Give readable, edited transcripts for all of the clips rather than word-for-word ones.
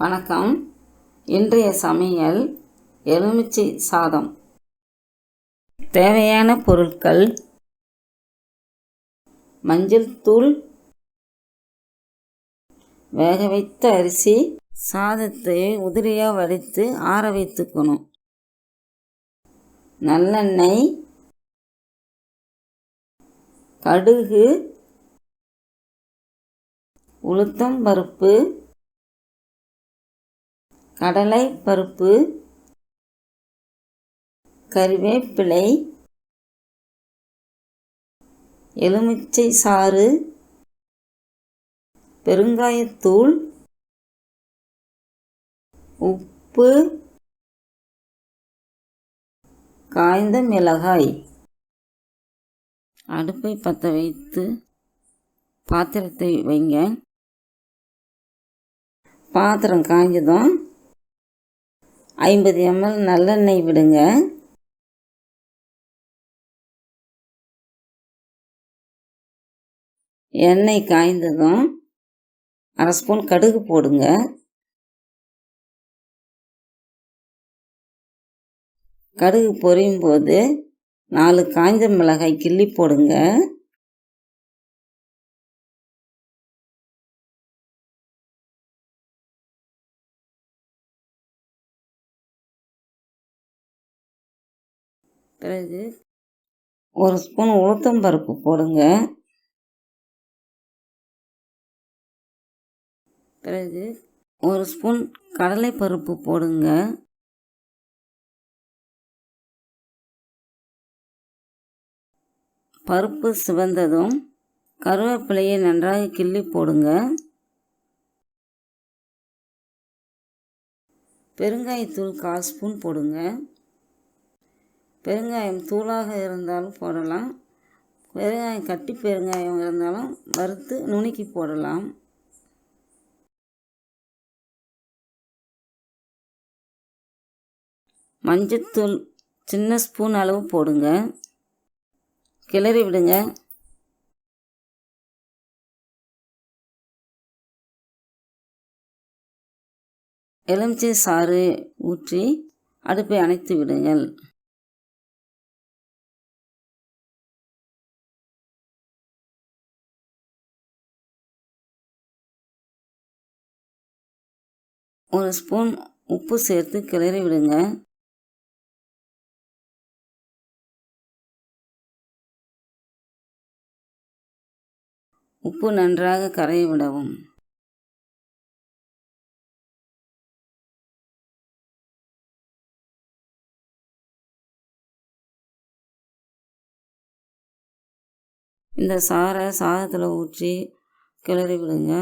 வணக்கம். இன்றைய சமையல் எலுமிச்சை சாதம். தேவையான பொருட்கள்: மஞ்சள் தூள், வேக வைத்த அரிசி, சாதத்தை உதிரியாக வடித்து ஆற வைத்துக்கணும், நல்லெண்ணெய், கடுகு, உளுத்தம் பருப்பு, கடலை பருப்பு, கறிவேப்பிலை, எலுமிச்சை சாறு, பெருங்காயத்தூள், உப்பு, காய்ந்த மிளகாய். அடுப்பை பற்ற வைத்து பாத்திரத்தை வைங்க. பாத்திரம் காய்ஞ்சதும் 50 ml நல்லெண்ணெய் விடுங்க. எண்ணெய் காய்ந்ததும் 1/2 ஸ்பூன் கடுகு போடுங்க. கடுகு பொரியும் போது 4 காய்ந்த மிளகாய் கிள்ளி போடுங்க. பிறகு 1 ஸ்பூன் உளுத்தம் பருப்பு போடுங்க. பிறகு 1 ஸ்பூன் கடலை பருப்பு போடுங்க. பருப்பு சிவந்ததும் கருவேப்பிலையை நன்றாக கிள்ளி போடுங்க. பெருங்காயத்தூள் 1/4 ஸ்பூன் போடுங்க. பெருங்காயம் தூளாக இருந்தாலும் போடலாம், பெருங்காயம் கட்டி பெருங்காயம் இருந்தாலும் வறுத்து நுணுக்கி போடலாம். மஞ்சத்தூள் சின்ன ஸ்பூன் அளவு போடுங்க. கிளறி விடுங்க. எலுமிச்சை சாறு ஊற்றி அடுப்பை அணைத்து விடுங்கள். ஒரு ஸ்பூன் உப்பு சேர்த்து கிளறி விடுங்க. உப்பு நன்றாக கரைய விடவும். இந்த சாறை சாதத்தில் ஊற்றி கிளறி விடுங்க.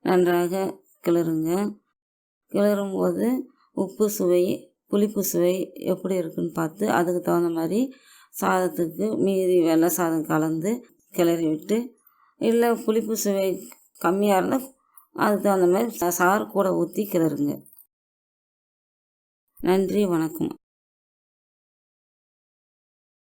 நன்றாக கிளறுங்க. கிளறும்போது உப்பு சுவை, புளிப்பு சுவை எப்படி இருக்குன்னு பார்த்து அதுக்கு தகுந்த மாதிரி சாதத்துக்கு மீதி வெள்ளை சாதம் கலந்து கிளறி விட்டு, இல்லை புளிப்பு சுவை கம்மியாக இருந்தால் அதுக்கு தகுந்த மாதிரி சாறு கூட ஊற்றி கிளறுங்க. நன்றி, வணக்கம்.